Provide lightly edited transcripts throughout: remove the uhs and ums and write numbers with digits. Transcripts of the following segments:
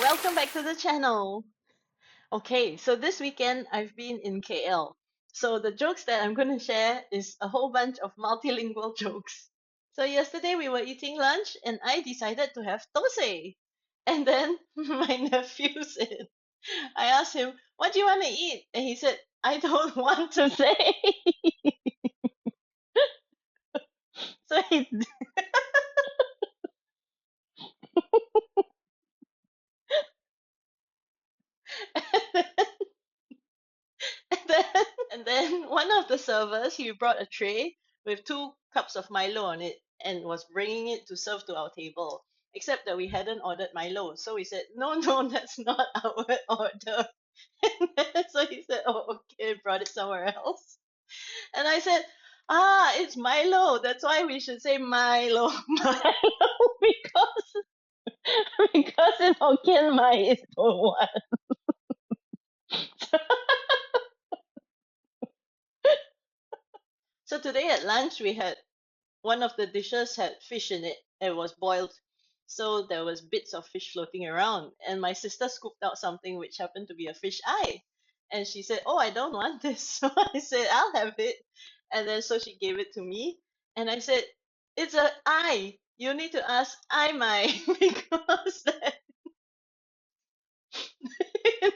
welcome back to the channel. Okay, so this weekend I've been in KL. So the jokes that I'm going to share is a whole bunch of multilingual jokes. So yesterday we were eating lunch and I decided to have thosai. And then my nephew said, I asked him, "What do you want to eat?" And he said, "I don't want to say." So he and then, and then one of the servers, he brought a tray with 2 cups of Milo on it and was bringing it to serve to our table. Except that we hadn't ordered Milo. So we said, "No, no, that's not our order." And then, so he said, "Oh, okay," brought it somewhere else. And I said, "Ah, it's Milo. That's why we should say Milo." Milo, because in Hokkien, my is for one. So today at lunch, we had one of the dishes had fish in it. It was boiled, so there was bits of fish floating around. And my sister scooped out something which happened to be a fish eye, and she said, "Oh, I don't want this." So I said, "I'll have it." And then so she gave it to me, and I said, "It's an eye. You need to ask I my because that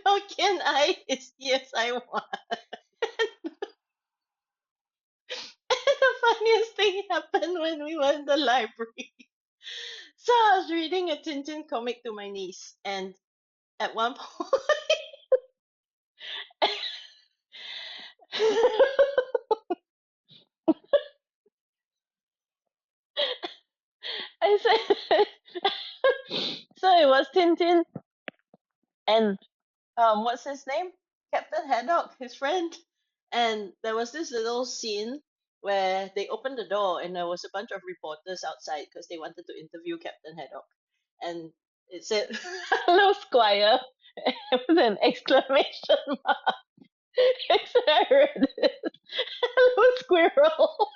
Hokkien I is yes I want." And the funniest thing happened when we were in the library. So I was reading a Tintin comic to my niece, and at one point, I said, so it was Tintin and what's his name? Captain Haddock, his friend. And there was this little scene where they opened the door and there was a bunch of reporters outside because they wanted to interview Captain Haddock. And it said, "Hello, Squire," with an exclamation mark. So I read it. "Hello, Squirrel."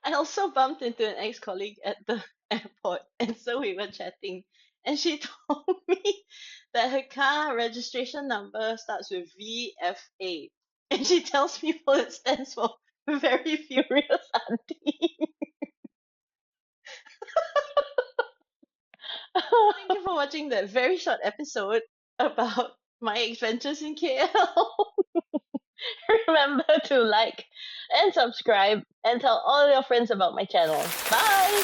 I also bumped into an ex-colleague at the airport, and so we were chatting. And she told me that her car registration number starts with VFA. And she tells people it stands for Very Furious Auntie. Thank you for watching that very short episode about my adventures in KL. Remember to like and subscribe and tell all your friends about my channel. Bye!